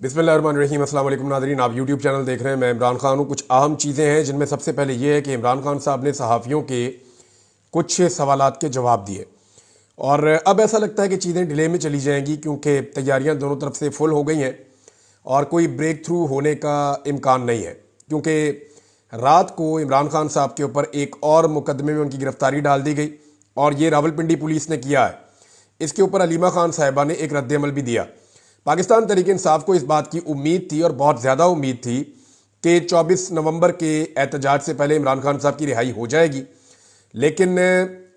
बिस्मिल्लाहिर्रहमानिर्रहीम। अस्सलाम वालेकुम नाज़रीन, आप यूट्यूब चैनल देख रहे हैं। मैं इमरान खान हूँ। कुछ अहम चीज़ें हैं जिनमें सबसे पहले ये है कि इमरान खान साहब ने सहाफ़ियों के कुछ सवालात के जवाब दिए और अब ऐसा लगता है कि चीज़ें डिले में चली जाएंगी क्योंकि तैयारियाँ दोनों तरफ से फुल हो गई हैं और कोई ब्रेक थ्रू होने का इम्कान नहीं है, क्योंकि रात को इमरान खान साहब के ऊपर एक और मुकदमे में उनकी गिरफ्तारी डाल दी गई और ये रावलपिंडी पुलिस ने किया है। इसके ऊपर अलीमा खान साहिबा ने एक रद्द-ए-अमल भी दिया। पाकिस्तान तहरीक इंसाफ को इस बात की उम्मीद थी और बहुत ज़्यादा उम्मीद थी कि 24 नवंबर के एहतजाज से पहले इमरान खान साहब की रिहाई हो जाएगी, लेकिन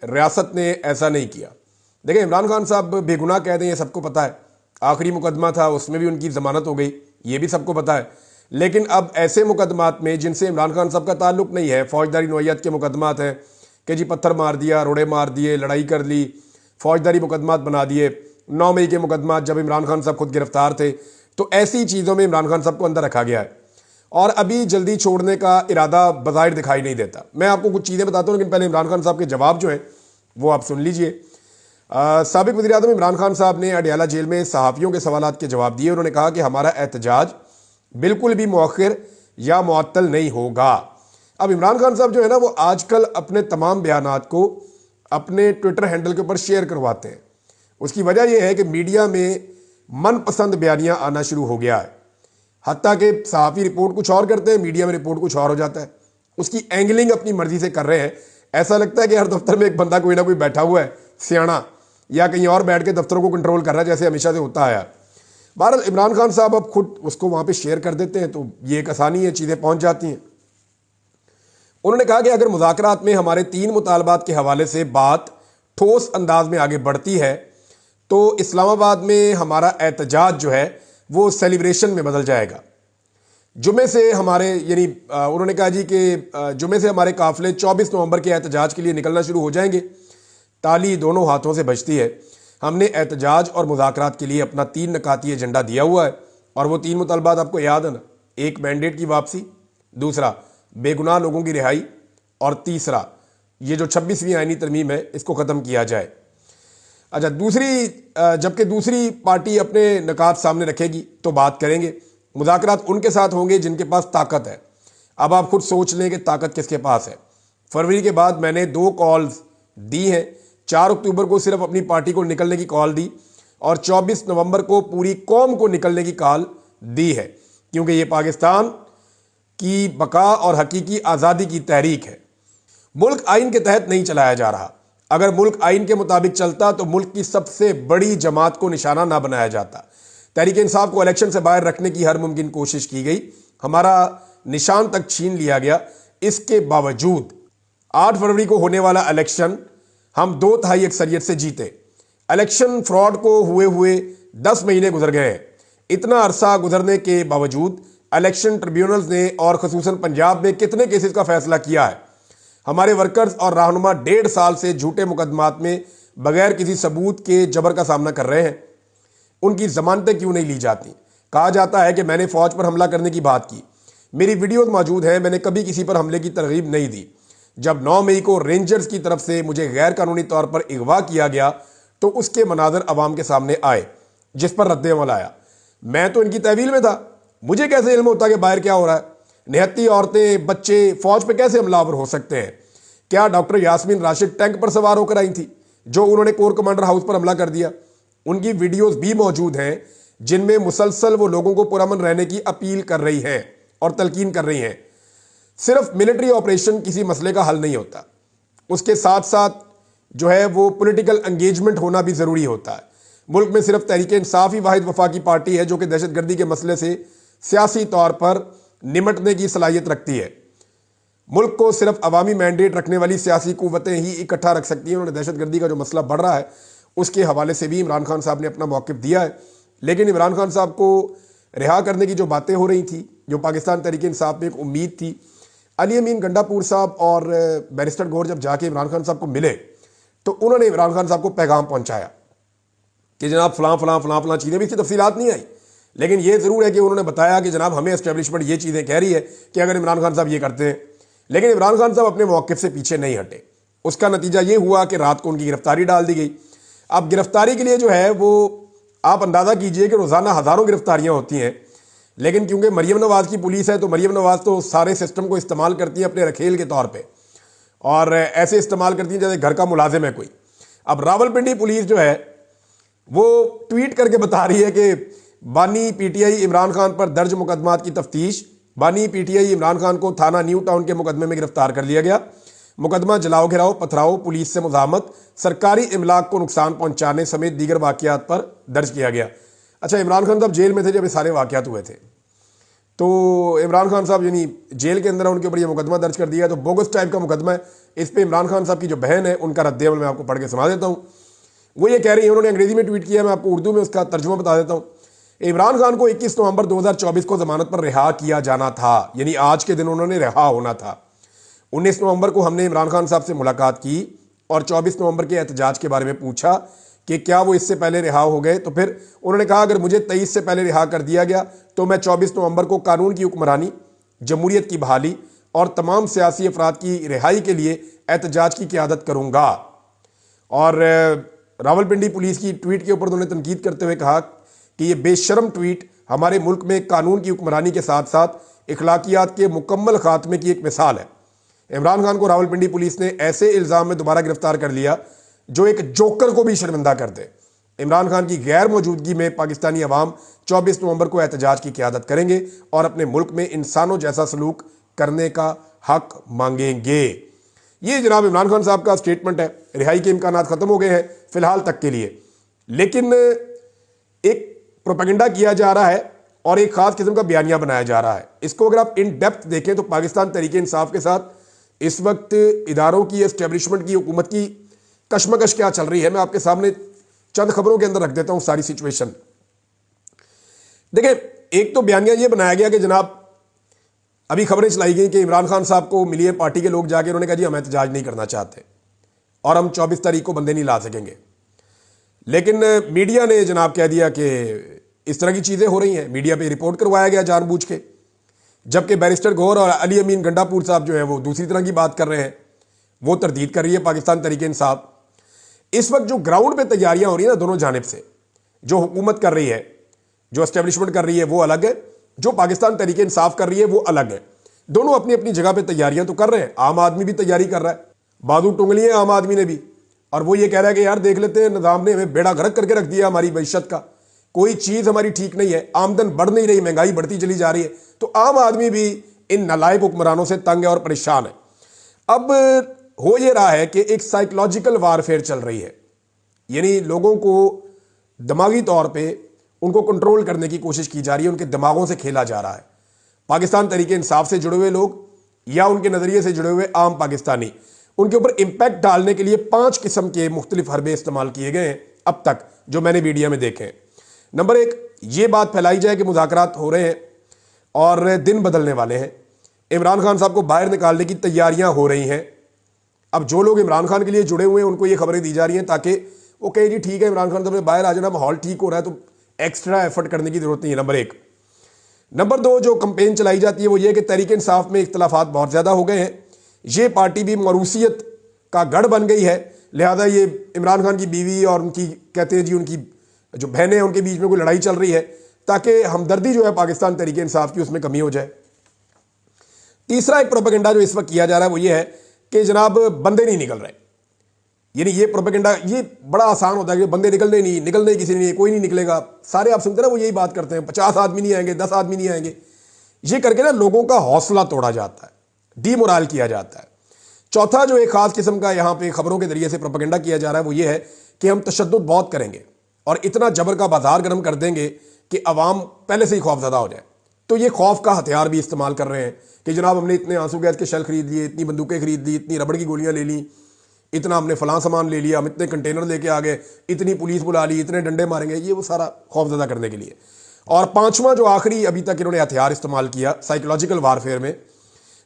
रियासत ने ऐसा नहीं किया। देखिए, इमरान खान साहब बेगुनाह कह दें ये सबको पता है। आखिरी मुकदमा था, उसमें भी उनकी ज़मानत हो गई, ये भी सबको पता है। लेकिन अब ऐसे मुकदमात में जिनसे इमरान खान साहब का ताल्लुक नहीं है, फौजदारी नौइयत के मुकदमात हैं कि जी पत्थर मार दिया, रोड़े मार दिए, लड़ाई कर ली, फौजदारी मुकदमात बना दिए। 9 मई के मुकदमात जब इमरान खान साहब खुद गिरफ्तार थे, तो ऐसी चीज़ों में इमरान खान साहब को अंदर रखा गया है और अभी जल्दी छोड़ने का इरादा बज़ाहिर दिखाई नहीं देता। मैं आपको कुछ चीज़ें बताता हूँ, लेकिन पहले इमरान खान साहब के जवाब जो हैं वो आप सुन लीजिए। साबिक वज़ीर-ए-आज़म इमरान खान साहब ने अडयाला जेल में सहाफ़ियों के सवालात के जवाब दिए। उन्होंने कहा कि हमारा एहतजाज बिल्कुल भी मौखिर या मुअत्तल नहीं होगा। अब इमरान खान साहब जो है ना, वो आजकल अपने तमाम बयानात को अपने ट्विटर हैंडल के ऊपर शेयर करवाते हैं। उसकी वजह यह है कि मीडिया में मनपसंद बयानियाँ आना शुरू हो गया है। हत्ता कि सहाफ़ी रिपोर्ट कुछ और करते हैं, मीडिया में रिपोर्ट कुछ और हो जाता है। उसकी एंगलिंग अपनी मर्जी से कर रहे हैं। ऐसा लगता है कि हर दफ्तर में एक बंदा कोई ना कोई बैठा हुआ है, सियाना, या कहीं और बैठ के दफ्तरों को कंट्रोल कर रहा है, जैसे हमेशा से होता आया। बहरहाल इमरान खान साहब अब खुद उसको वहाँ पर शेयर कर देते हैं, तो ये एक आसानी है, चीज़ें पहुँच जाती हैं। उन्होंने कहा कि अगर मुज़ाकरात में हमारे 3 मुतालबात के हवाले से बात ठोस अंदाज में आगे बढ़ती है तो इस्लामाबाद में हमारा एहतजाज जो है वो सेलिब्रेशन में बदल जाएगा। जुमे से हमारे यानी उन्होंने कहा जी कि जुमे से हमारे काफ़िले 24 नवंबर के एहतजाज के लिए निकलना शुरू हो जाएंगे। ताली दोनों हाथों से बजती है। हमने एहतजाज और मुज़ाकरात के लिए अपना 3 नकाती एजेंडा दिया हुआ है और वो 3 मुतालबात आपको याद है ना। एक, मैंडेट की वापसी, दूसरा बेगुनाह लोगों की रिहाई और तीसरा ये जो 26वीं आईनी तरमीम है इसको ख़त्म किया जाए। अच्छा, जबकि दूसरी पार्टी अपने नकात सामने रखेगी तो बात करेंगे। मुज़ाकरात उनके साथ होंगे जिनके पास ताकत है। अब आप खुद सोच लें कि ताकत किसके पास है। फरवरी के बाद मैंने 2 कॉल्स दी हैं। 4 अक्टूबर को सिर्फ अपनी पार्टी को निकलने की कॉल दी और 24 नवंबर को पूरी कौम को निकलने की कॉल दी है, क्योंकि ये पाकिस्तान की बका और हकीकी आज़ादी की तहरीक है। मुल्क आइन के तहत नहीं चलाया जा रहा। अगर मुल्क आइन के मुताबिक चलता तो मुल्क की सबसे बड़ी जमात को निशाना ना बनाया जाता। तहरीक इंसाफ को इलेक्शन से बाहर रखने की हर मुमकिन कोशिश की गई, हमारा निशान तक छीन लिया गया। इसके बावजूद 8 फरवरी को होने वाला इलेक्शन हम 2/3 अक्सरियत से जीते। इलेक्शन फ्रॉड को हुए 10 महीने गुजर गए हैं। इतना अरसा गुजरने के बावजूद इलेक्शन ट्रिब्यूनल्स ने और खसूसन पंजाब में कितने केसेस का फैसला किया है। हमारे वर्कर्स और रहनुमा 1.5 साल से झूठे मुकदमात में बगैर किसी सबूत के जबर का सामना कर रहे हैं। उनकी जमानतें क्यों नहीं ली जाती? कहा जाता है कि मैंने फौज पर हमला करने की बात की। मेरी वीडियोस मौजूद हैं, मैंने कभी किसी पर हमले की तरगीब नहीं दी। जब 9 मई को रेंजर्स की तरफ से मुझे गैर कानूनी तौर पर अगवा किया गया तो उसके मनाजर अवाम के सामने आए, जिस पर रद्द-ए-अमल आया। मैं तो इनकी तहवील में था, मुझे कैसे इल्म होता कि बाहर क्या हो रहा है? निहत्ती औरतें, बच्चे फौज पे कैसे हमलावर हो सकते हैं? क्या डॉक्टर यास्मीन राशिद टैंक पर सवार होकर आई थी जो उन्होंने कोर कमांडर हाउस पर हमला कर दिया? उनकी वीडियोस भी मौजूद हैं जिनमें मुसलसल वो लोगों को पुरअमन रहने की अपील कर रही हैं और तलकीन कर रही हैं। सिर्फ मिलिट्री ऑपरेशन किसी मसले का हल नहीं होता, उसके साथ साथ जो है वो पॉलिटिकल एंगेजमेंट होना भी ज़रूरी होता है। मुल्क में सिर्फ तहरीक इंसाफ ही वाहिद वफाकी पार्टी है जो कि दहशतगर्दी के मसले से सियासी तौर पर निमटने की सलाहियत रखती है। मुल्क को सिर्फ अवामी मैंडेट रखने वाली सियासी कुव्वतें ही इकट्ठा रख सकती हैं। उन्होंने दहशतगर्दी का जो मसला बढ़ रहा है उसके हवाले से भी इमरान खान साहब ने अपना मौक़िफ़ दिया है। लेकिन इमरान खान साहब को रिहा करने की जो बातें हो रही थी, जो पाकिस्तान तहरीक इंसाफ में एक उम्मीद थी, अली अमीन गंडापुर साहब और बैरिस्टर गौर जब जाके इमरान खान साहब को मिले तो उन्होंने इमरान खान साहब को पैगाम पहुँचाया कि जनाब फ़लाँ चीज़ें भी, इसकी तफसीलात नहीं आई, लेकिन ये ज़रूर है कि उन्होंने बताया कि जनाब हमें एस्टेब्लिशमेंट ये चीज़ें कह रही है कि अगर इमरान खान साहब ये करते हैं। लेकिन इमरान खान साहब अपने मौक़िफ़ से पीछे नहीं हटे। उसका नतीजा ये हुआ कि रात को उनकी गिरफ्तारी डाल दी गई। अब गिरफ्तारी के लिए जो है वो आप अंदाज़ा कीजिए कि रोज़ाना हज़ारों गिरफ्तारियाँ होती हैं। लेकिन क्योंकि मरियम नवाज की पुलिस है तो मरियम नवाज तो सारे सिस्टम को इस्तेमाल करती है अपने रखेल के तौर पे, और ऐसे इस्तेमाल करती है जैसे घर का मुलाजिम है कोई। अब रावलपिंडी पुलिस जो है वो ट्वीट करके बता रही है कि बानी पीटीआई इमरान खान पर दर्ज मुकदमात की तफ्तीश। बानी पीटीआई इमरान खान को थाना न्यू टाउन के मुकदमे में गिरफ्तार कर लिया गया। मुकदमा जलाओ घिराओ पथराव पुलिस से मुजाहमत सरकारी इमलाक को नुकसान पहुंचाने समेत दीगर वाकयात पर दर्ज किया गया। अच्छा, इमरान खान साहब जेल में थे जब ये सारे वाकयात हुए थे, तो इमरान खान साहब यानी जेल के अंदर उनके ऊपर ये मुकदमा दर्ज कर दिया है, तो बोगस टाइप का मुकदमा है। इस पे इमरान खान साहब की जो बहन है उनका रद्द-ए-अमल मैं आपको पढ़ के सुना देता हूँ। वो ये कह रही है, उन्होंने अंग्रेजी में ट्वीट किया, मैं आपको उर्दू में उसका तर्जुमा बता देता हूँ। इमरान खान को 21 नवंबर 2024 को जमानत पर रिहा किया जाना था, यानी आज के दिन उन्होंने रिहा होना था। 19 नवंबर को हमने इमरान खान साहब से मुलाकात की और 24 नवंबर के एहतजाज के बारे में पूछा कि क्या वो इससे पहले रिहा हो गए, तो फिर उन्होंने कहा अगर मुझे 23 से पहले रिहा कर दिया गया तो मैं 24 नवंबर को कानून की हुक्मरानी, जमहूरियत की बहाली और तमाम सियासी अफराद की रिहाई के लिए एहतजाज की क़यादत करूंगा। और रावलपिंडी पुलिस की ट्वीट के ऊपर उन्होंने तनकीद करते हुए कहा कि ये बेशर्म ट्वीट हमारे मुल्क में कानून की हुक्मरानी के साथ साथ इखलाकियात के मुकम्मल खात्मे की एक मिसाल है। इमरान खान को रावलपिंडी पुलिस ने ऐसे इल्ज़ाम में दोबारा गिरफ्तार कर लिया जो एक जोकर को भी शर्मिंदा कर दे। इमरान खान की गैर मौजूदगी में पाकिस्तानी अवाम 24 नवंबर को एहतजाज की क़यादत करेंगे और अपने मुल्क में इंसानों जैसा सलूक करने का हक मांगेंगे। ये जनाब इमरान खान साहब का स्टेटमेंट है। रिहाई के इम्कानात ख़त्म हो गए हैं फिलहाल तक के लिए, लेकिन एक प्रोपेगेंडा किया जा रहा है और एक खास किस्म का बयानिया बनाया जा रहा है। इसको अगर आप इन डेप्थ देखें तो पाकिस्तान तहरीक इंसाफ के साथ इस वक्त इदारों की, एस्टेब्लिशमेंट की, हुकूमत की कशमकश क्या चल रही है, मैं आपके सामने चंद खबरों के अंदर रख देता हूं सारी सिचुएशन। देखिए, एक तो बयानिया ये बनाया गया कि जनाब अभी खबरें चलाई गई कि इमरान खान साहब को मिलिए पार्टी के लोग जाके, उन्होंने कहा जी हम एहतजाज नहीं करना चाहते और हम 24 तारीख को बंदे नहीं ला सकेंगे। लेकिन मीडिया ने जनाब कह दिया कि इस तरह की चीज़ें हो रही हैं, मीडिया पे रिपोर्ट करवाया गया जानबूझ के, जबकि बैरिस्टर गौहर और अली अमीन गंडापुर साहब जो है वो दूसरी तरह की बात कर रहे हैं। वो तरदीद कर रही है पाकिस्तान तहरीक इंसाफ। इस वक्त जो ग्राउंड पे तैयारियां हो रही है ना दोनों जानिब से, जो हुकूमत कर रही है, जो एस्टेब्लिशमेंट कर रही है वो अलग है, जो पाकिस्तान तहरीक इंसाफ कर रही है वो अलग है। दोनों अपनी अपनी जगह पे तैयारियां तो कर रहे हैं। आम आदमी भी तैयारी कर रहा है, बाजू टुंगली है आम आदमी ने भी, और वो ये कह रहा है कि यार देख लेते हैं, निज़ाम ने हमें बेड़ा गर्क करके रख दिया हमारी मईशत का, कोई चीज़ हमारी ठीक नहीं है, आमदन बढ़ नहीं रही, महंगाई बढ़ती चली जा रही है। तो आम आदमी भी इन नालायक हुक्मरानों से तंग है और परेशान है। अब हो ये रहा है कि एक साइकोलॉजिकल वारफेयर चल रही है, यानी लोगों को दिमागी तौर पे उनको कंट्रोल करने की कोशिश की जा रही है, उनके दिमागों से खेला जा रहा है। पाकिस्तान तहरीक इंसाफ से जुड़े हुए लोग या उनके नज़रिए से जुड़े हुए आम पाकिस्तानी, उनके ऊपर इंपैक्ट डालने के लिए 5 किस्म के मुख्तलिफ हरबे इस्तेमाल किए गए हैं अब तक जो मैंने मीडिया में देखे हैं। नंबर 1, ये बात फैलाई जाए कि मुज़ाकरात हो रहे हैं और दिन बदलने वाले हैं, इमरान खान साहब को बाहर निकालने की तैयारियां हो रही हैं। अब जो लोग इमरान खान के लिए जुड़े हुए हैं उनको ये खबरें दी जा रही हैं ताकि वो कहे जी ठीक है इमरान खान साहब बाहर आ जाना, माहौल ठीक हो रहा है तो एक्स्ट्रा एफर्ट करने की जरूरत नहीं है। नंबर 1। नंबर 2, जो कंपेन चलाई जाती है वो ये कि तहरीक इंसाफ में इख्तलाफात बहुत ज़्यादा हो गए हैं, ये पार्टी भी मरूसियत का गढ़ बन गई है, लिहाजा ये इमरान खान की बीवी और उनकी कहते हैं जी उनकी जो बहनें हैं उनके बीच में कोई लड़ाई चल रही है ताकि हमदर्दी जो है पाकिस्तान तहरीक इंसाफ की उसमें कमी हो जाए। तीसरा एक प्रोपेगेंडा जो इस वक्त किया जा रहा है वो ये है कि जनाब बंदे नहीं निकल रहे, यानी ये प्रोपेगेंडा ये बड़ा आसान होता है कि बंदे निकलने किसी नहीं, कोई नहीं निकलेगा। सारे आप सुनते ना वो यही बात करते हैं, 50 आदमी नहीं आएंगे, 10 आदमी नहीं आएंगे, ये करके ना लोगों का हौसला तोड़ा जाता है, डीमोरल किया जाता है। चौथा जो एक खास किस्म का यहाँ पे खबरों के जरिए से प्रोपेगेंडा किया जा रहा है वो ये है कि हम तशद्दुद बहुत करेंगे और इतना जबर का बाजार गर्म कर देंगे कि अवाम पहले से ही खौफजदा हो जाए। तो ये खौफ का हथियार भी इस्तेमाल कर रहे हैं कि जनाब हमने इतने आंसू गैस के शेल खरीद लिए, इतनी बंदूकें खरीद ली, इतनी रबड़ की गोलियां ले ली, इतना हमने फलां सामान ले लिया, हम इतने कंटेनर लेके आ गए, इतनी पुलिस बुला ली, इतने डंडे मारेंगे, ये वो सारा खौफजदा करने के लिए। और पांचवा जो आखिरी अभी तक इन्होंने हथियार इस्तेमाल किया साइकोलॉजिकल वारफेयर में,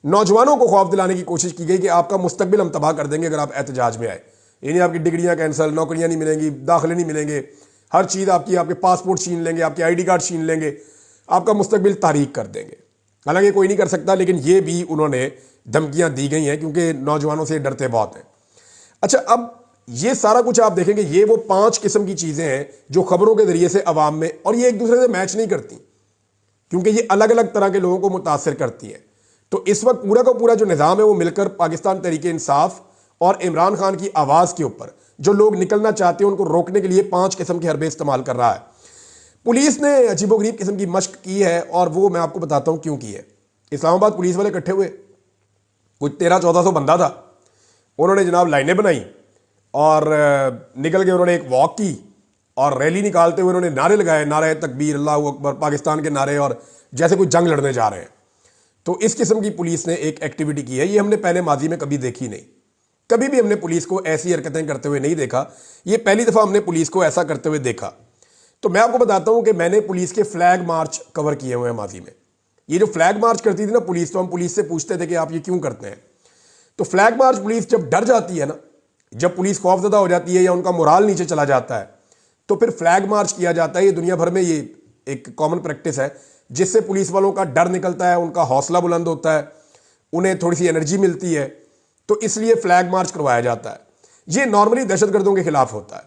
नौजवानों को खौफ दिलाने की कोशिश की गई कि आपका मुस्तकबिल हम तबाह कर देंगे अगर आप एहतजाज में आए, यानी आपकी डिग्रियां कैंसिल, नौकरियां नहीं मिलेंगी, दाखिले नहीं मिलेंगे, हर चीज़ आपकी, आपके पासपोर्ट छीन लेंगे, आपके ID कार्ड छीन लेंगे, आपका मुस्तकबिल तारीक कर देंगे। हालांकि कोई नहीं कर सकता, लेकिन ये भी उन्होंने धमकियां दी गई हैं क्योंकि नौजवानों से डरते बहुत हैं। अच्छा, अब ये सारा कुछ आप देखेंगे, ये वो 5 किस्म की चीज़ें हैं जो खबरों के जरिए से अवाम में, और ये एक दूसरे से मैच नहीं करती क्योंकि ये अलग अलग तरह के लोगों को मुतासर करती है। तो इस वक्त पूरा का पूरा जो निज़ाम है वो मिलकर पाकिस्तान तहरीक इंसाफ और इमरान खान की आवाज़ के ऊपर जो लोग निकलना चाहते हैं उनको रोकने के लिए 5 किस्म के हरबे इस्तेमाल कर रहा है। पुलिस ने अजीबोगरीब किस्म की मशक की है और वो मैं आपको बताता हूं क्यों की है। इस्लामाबाद पुलिस वाले इकट्ठे हुए, कुछ 1300-1400 बंदा था। उन्होंने जनाब लाइनें बनाई और निकल के उन्होंने एक वॉक की और रैली निकालते हुए उन्होंने नारे लगाए, नारे तकबीर, अल्लाहू अकबर, पाकिस्तान के नारे, और जैसे कोई जंग लड़ने जा रहे हैं। तो इस किस्म की पुलिस ने एक एक्टिविटी की है, ये हमने पहले माजी में कभी देखी नहीं। कभी भी हमने पुलिस को ऐसी हरकतें करते हुए नहीं देखा, ये पहली दफ़ा हमने पुलिस को ऐसा करते हुए देखा। तो मैं आपको बताता हूं कि मैंने पुलिस के फ्लैग मार्च कवर किए हुए हैं माजी में। ये जो फ्लैग मार्च करती थी ना पुलिस, तो हम पुलिस से पूछते थे कि आप ये क्यों करते हैं। तो फ्लैग मार्च पुलिस जब डर जाती है ना, जब पुलिस खौफजदा हो जाती है या उनका मोराल नीचे चला जाता है, तो फिर फ्लैग मार्च किया जाता है। ये दुनिया भर में ये एक कॉमन प्रैक्टिस है, जिससे पुलिस वालों का डर निकलता है, उनका हौसला बुलंद होता है, उन्हें थोड़ी सी एनर्जी मिलती है। तो इसलिए फ्लैग मार्च करवाया जाता है। ये नॉर्मली दहशतगर्दों के खिलाफ होता है,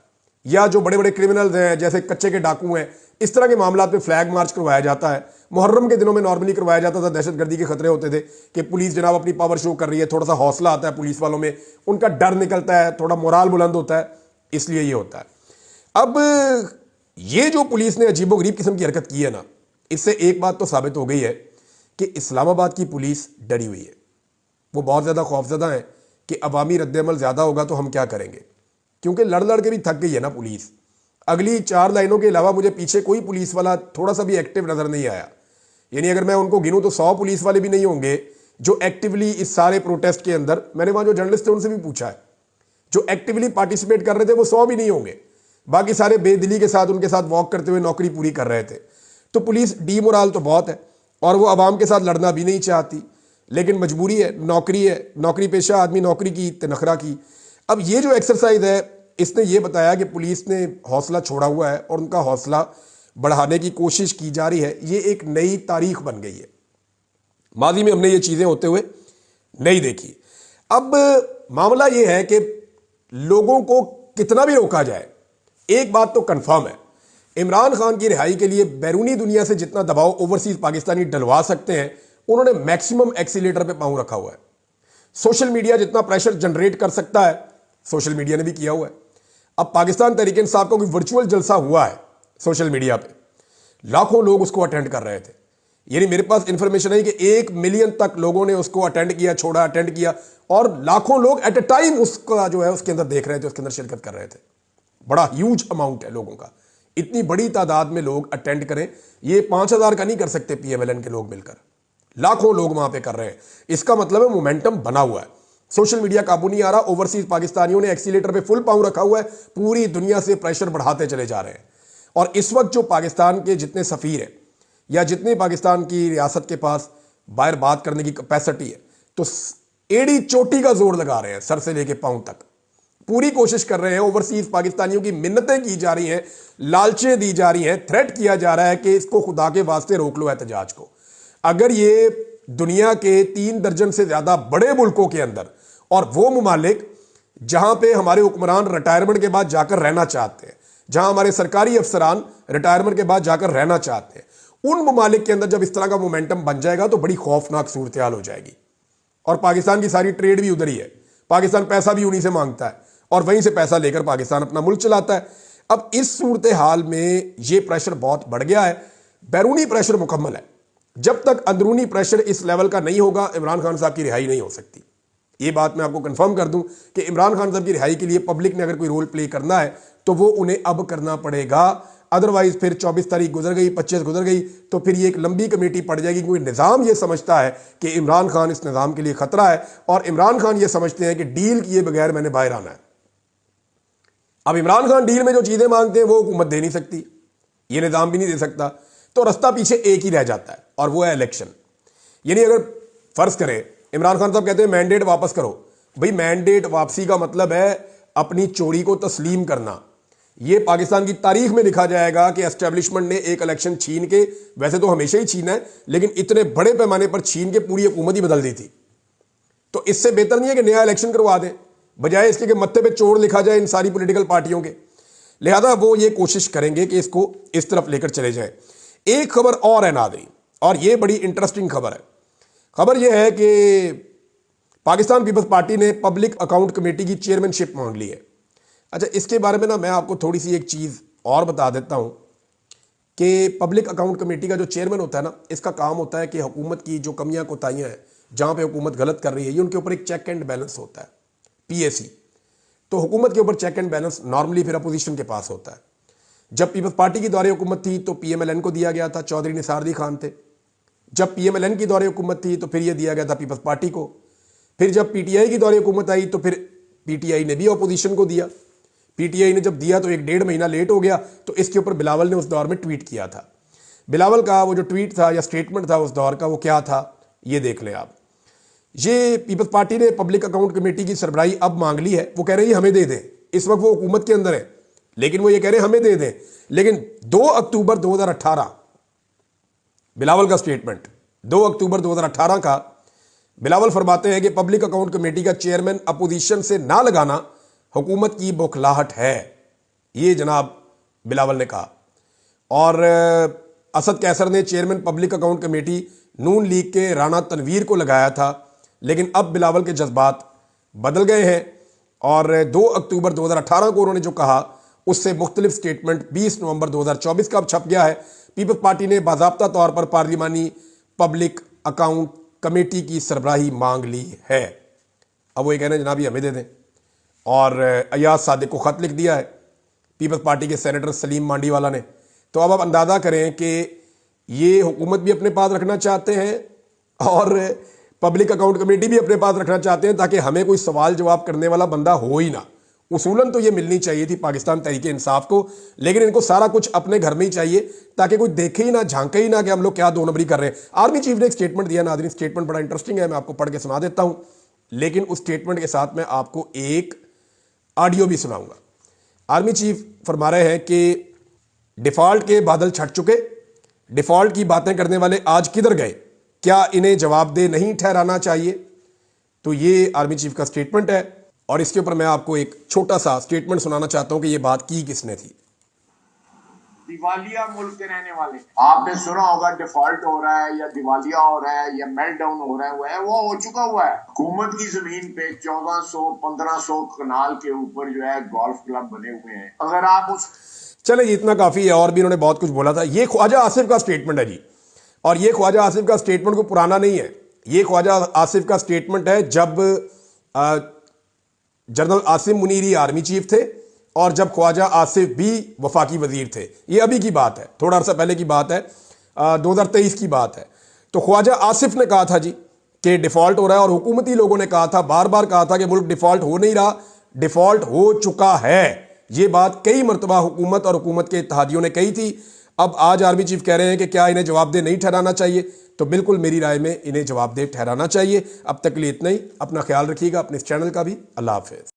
या जो बड़े बड़े क्रिमिनल्स हैं जैसे कच्चे के डाकू हैं, इस तरह के मामला में फ्लैग मार्च करवाया जाता है। मुहर्रम के दिनों में नॉर्मली करवाया जाता था, दहशतगर्दी के खतरे होते थे कि पुलिस जनाब अपनी पावर शो कर रही है, थोड़ा सा हौसला आता है पुलिस वालों में, उनका डर निकलता है, थोड़ा मोराल बुलंद होता है, इसलिए ये होता है। अब ये जो पुलिस ने अजीबोगरीब किस्म की हरकत की है ना, इससे एक बात तो साबित हो गई है कि इस्लामाबाद की पुलिस डरी हुई है। वो बहुत ज़्यादा खौफजदा है कि अवामी रद्दअमल ज़्यादा होगा तो हम क्या करेंगे, क्योंकि लड़ लड़ के भी थक गई है ना पुलिस। अगली 4 लाइनों के अलावा मुझे पीछे कोई पुलिस वाला थोड़ा सा भी एक्टिव नज़र नहीं आया। यानी अगर मैं उनको गिनूं तो 100 पुलिस वाले भी नहीं होंगे जो एक्टिवली इस सारे प्रोटेस्ट के अंदर, मैंने वहाँ जो जर्नलिस्ट थे उनसे भी पूछा है, जो एक्टिवली पार्टिसिपेट कर रहे थे वो 100 भी नहीं होंगे। बाकी सारे बेदिली के साथ उनके साथ वॉक करते हुए नौकरी पूरी कर रहे थे। तो पुलिस डीमोराल तो बहुत है और वो आवाम के साथ लड़ना भी नहीं चाहती, लेकिन मजबूरी है, नौकरी है, नौकरी पेशा आदमी, नौकरी की नखरा की। अब ये जो एक्सरसाइज है, इसने ये बताया कि पुलिस ने हौसला छोड़ा हुआ है और उनका हौसला बढ़ाने की कोशिश की जा रही है। ये एक नई तारीख बन गई है, माजी में हमने ये चीज़ें होते हुए नहीं देखी। अब मामला ये है कि लोगों को कितना भी रोका जाए, एक बात तो कंफर्म है, इमरान खान की रिहाई के लिए बैरूनी दुनिया से जितना दबाव ओवरसीज पाकिस्तानी डलवा सकते हैं, उन्होंने मैक्सिमम एक्सीलेटर पे पांव रखा हुआ है। सोशल मीडिया जितना प्रेशर जनरेट कर सकता है, सोशल मीडिया ने भी किया हुआ है। अब पाकिस्तान तहरीक इंसाफ का कोई वर्चुअल जलसा हुआ है सोशल मीडिया पे, लाखों लोग उसको अटेंड कर रहे थे। यानी मेरे पास इंफॉर्मेशन है कि 1 मिलियन तक लोगों ने उसको अटेंड किया, छोड़ा, अटेंड किया, और लाखों लोग एट ए टाइम उसका जो है उसके अंदर देख रहे थे, उसके अंदर शिरकत कर रहे थे। बड़ा ह्यूज अमाउंट है लोगों का, इतनी बड़ी तादाद में लोग अटेंड करें, ये 5000 का नहीं कर सकते PMLN के लोग मिलकर, लाखों लोग वहां पे कर रहे हैं। इसका मतलब है मोमेंटम बना हुआ है, सोशल मीडिया काबू नहीं आ रहा। ओवरसीज पाकिस्तानियों ने एक्सीलेटर पे फुल पांव रखा हुआ है, पूरी दुनिया से प्रेशर बढ़ाते चले जा रहे हैं। और इस वक्त जो पाकिस्तान के जितने सफीर हैं या जितनी पाकिस्तान की रियासत के पास बाहर बात करने की कैपेसिटी है, तो एड़ी चोटी का जोर लगा रहे हैं, सर से लेके पांव तक पूरी कोशिश कर रहे हैं। ओवरसीज पाकिस्तानियों की मिन्नतें की जा रही हैं, लालचें दी जा रही हैं, थ्रेट किया जा रहा है कि इसको खुदा के वास्ते रोक लो एहतजाज को। अगर ये दुनिया के 3 दर्जन से ज्यादा बड़े मुल्कों के अंदर, और वो मुमालिक जहां पे हमारे हुक्मरान रिटायरमेंट के बाद जाकर रहना चाहते हैं, जहां हमारे सरकारी अफसरान रिटायरमेंट के बाद जाकर रहना चाहते हैं, उन मुमालिक के अंदर जब इस तरह का मोमेंटम बन जाएगा तो बड़ी खौफनाक सूरत हाल हो जाएगी। और पाकिस्तान की सारी ट्रेड भी उधर ही है, पाकिस्तान पैसा भी उन्हीं से मांगता है और वहीं से पैसा लेकर पाकिस्तान अपना मुल्क चलाता है। अब इस सूरत हाल में ये प्रेशर बहुत बढ़ गया है। बैरूनी प्रेशर मुकम्मल है, जब तक अंदरूनी प्रेशर इस लेवल का नहीं होगा इमरान खान साहब की रिहाई नहीं हो सकती। ये बात मैं आपको कंफर्म कर दूं कि इमरान खान साहब की रिहाई के लिए पब्लिक ने अगर कोई रोल प्ले करना है तो वो उन्हें अब करना पड़ेगा। अदरवाइज फिर 24 तारीख गुजर गई, 25 गुजर गई, तो फिर ये एक लंबी कमेटी पड़ जाएगी, क्योंकि निज़ाम ये समझता है कि इमरान खान इस निज़ाम के लिए खतरा है, और इमरान खान ये समझते हैं कि डील किए बगैर मैंने बाहर आना है। अब इमरान खान डील में जो चीजें मांगते हैं वो हुकूमत दे नहीं सकती, ये निज़ाम भी नहीं दे सकता, तो रास्ता पीछे एक ही रह जाता है और वो है इलेक्शन। यानी अगर फर्ज करें इमरान खान साहब कहते हैं मैंडेट वापस करो, भाई मैंडेट वापसी का मतलब है अपनी चोरी को तस्लीम करना। ये पाकिस्तान की तारीख में लिखा जाएगा कि एस्टेब्लिशमेंट ने एक इलेक्शन छीन के, वैसे तो हमेशा ही छीना है, लेकिन इतने बड़े पैमाने पर छीन के पूरी हुकूमत ही बदल दी थी। तो इससे बेहतर नहीं है कि नया इलेक्शन करवा दें, बजाय इसके कि मत्थे पे चोर लिखा जाए इन सारी पॉलिटिकल पार्टियों के। लिहाजा वो ये कोशिश करेंगे कि इसको इस तरफ लेकर चले जाए। एक खबर और है नादरी, और ये बड़ी इंटरेस्टिंग खबर है। खबर यह है कि पाकिस्तान पीपल्स पार्टी ने पब्लिक अकाउंट कमेटी की चेयरमैनशिप मांग ली है। अच्छा, इसके बारे में ना मैं आपको थोड़ी सी एक चीज़ और बता देता हूँ कि पब्लिक अकाउंट कमेटी का जो चेयरमैन होता है ना, इसका काम होता है कि हुकूमत की जो कमियां कोताहियां हैं, जहाँ पे हुकूमत गलत कर रही है, ये उनके ऊपर एक चेक एंड बैलेंस होता है, PAC। तो हुकूमत के ऊपर चेक एंड बैलेंस नॉर्मली फिर अपोजिशन के पास होता है। जब पीपल्स पार्टी की दौरे हुकूमत थी तो PMLN को दिया गया था, चौधरी निसार खान थे। जब PMLN की दौरे हुकूमत थी तो फिर यह दिया गया था पीपल्स पार्टी को। फिर जब PTI की दौरे हुकूमत आई तो फिर PTI ने भी अपोजिशन को दिया। PTI ने जब दिया तो 1-1.5 महीना लेट हो गया, तो इसके ऊपर बिलावल ने उस दौर में ट्वीट किया था। बिलावल का वो जो ट्वीट था या स्टेटमेंट था उस दौर का, वो क्या था ये देख लें आप। ये पीपल्स पार्टी ने पब्लिक अकाउंट कमेटी की सरबराही अब मांग ली है। वो कह रहे हैं हमें दे दें, इस वक्त वो हुकूमत के अंदर है, लेकिन वो ये कह रहे हैं हमें दे दें। लेकिन 2 अक्टूबर 2018 बिलावल का स्टेटमेंट, 2 अक्टूबर 2018 का बिलावल फरमाते हैं कि पब्लिक अकाउंट कमेटी का चेयरमैन अपोजिशन से ना लगाना हुकूमत की बौखलाहट है, ये जनाब बिलावल ने कहा। और असद कैसर ने चेयरमैन पब्लिक अकाउंट कमेटी नून लीग के राणा तनवीर को लगाया था, लेकिन अब बिलावल के जज्बात बदल गए हैं और 2 अक्टूबर 2018 को उन्होंने जो कहा उससे मुख्तलिफ स्टेटमेंट 20 नवंबर 2024 का अब छप गया है। पीपल्स पार्टी ने बाज़ाब्ता तौर पर पार्लिमानी पब्लिक अकाउंट कमेटी की सरबराही मांग ली है। अब वो ये कह रहे हैं जनाब ये हमें दे दें, और अयाज सादिक को ख़त लिख दिया है पीपल्स पार्टी के सेनेटर सलीम मांडीवाला ने। तो अब आप अंदाज़ा करें कि ये हुकूमत भी अपने पास रखना चाहते हैं और पब्लिक अकाउंट कमेटी भी अपने पास रखना चाहते हैं, ताकि हमें कोई सवाल जवाब करने वाला बंदा हो ही ना। उसूलन तो ये मिलनी चाहिए थी पाकिस्तान तहरीके इंसाफ को, लेकिन इनको सारा कुछ अपने घर में ही चाहिए ताकि कोई देखे ही ना, झांके ही ना कि हम लोग क्या 2 नंबरी कर रहे हैं। आर्मी चीफ ने एक स्टेटमेंट दिया नाज़रीन, स्टेटमेंट बड़ा इंटरेस्टिंग है, मैं आपको पढ़ के सुना देता हूं, लेकिन उस स्टेटमेंट के साथ मैं आपको एक ऑडियो भी सुनाऊंगा। आर्मी चीफ फरमा रहे हैं कि डिफॉल्ट के बादल छट चुके, डिफॉल्ट की बातें करने वाले आज किधर गए, क्या इन्हें जवाबदेह नहीं ठहराना चाहिए। तो ये आर्मी चीफ का स्टेटमेंट है और इसके ऊपर मैं आपको एक छोटा सा स्टेटमेंट सुनाना चाहता हूं कि ये बात की किसने थी। दिवालिया मुल्क के रहने वाले, आपने सुना होगा डिफॉल्ट हो रहा है या दिवालिया हो रहा है या मेल्टडाउन हो रहा है, वो हो चुका हुआ है। हुकूमत की जमीन पे 1400-1500 कनाल के ऊपर जो है गोल्फ क्लब बने हुए हैं। अगर आप उस चले इतना काफी है, और भी इन्होंने बहुत कुछ बोला था। ये ख्वाजा आसिफ का स्टेटमेंट है जी, और ये ख्वाजा आसिफ का स्टेटमेंट को पुराना नहीं है, ये ख्वाजा आसिफ का स्टेटमेंट है जब जनरल आसिम मुनीरी आर्मी चीफ थे और जब ख्वाजा आसिफ भी वफाकी वजीर थे। ये अभी की बात है, थोड़ा अर्सा पहले की बात है, 2023 की बात है। तो ख्वाजा आसिफ ने कहा था जी कि डिफॉल्ट हो रहा है, और हुकूमती लोगों ने कहा था, बार बार कहा था कि मुल्क डिफॉल्ट हो नहीं रहा, डिफॉल्ट हो चुका है। ये बात कई मरतबा हुकूमत और हुकूमत के इत्तेहादियों ने कही थी। अब आज आर्मी चीफ कह रहे हैं कि क्या इन्हें जवाबदेह नहीं ठहराना चाहिए, तो बिल्कुल मेरी राय में इन्हें जवाबदेह ठहराना चाहिए। अब तक के लिए इतना ही, अपना ख्याल रखिएगा, अपने इस चैनल का भी। अल्लाह हाफिज़।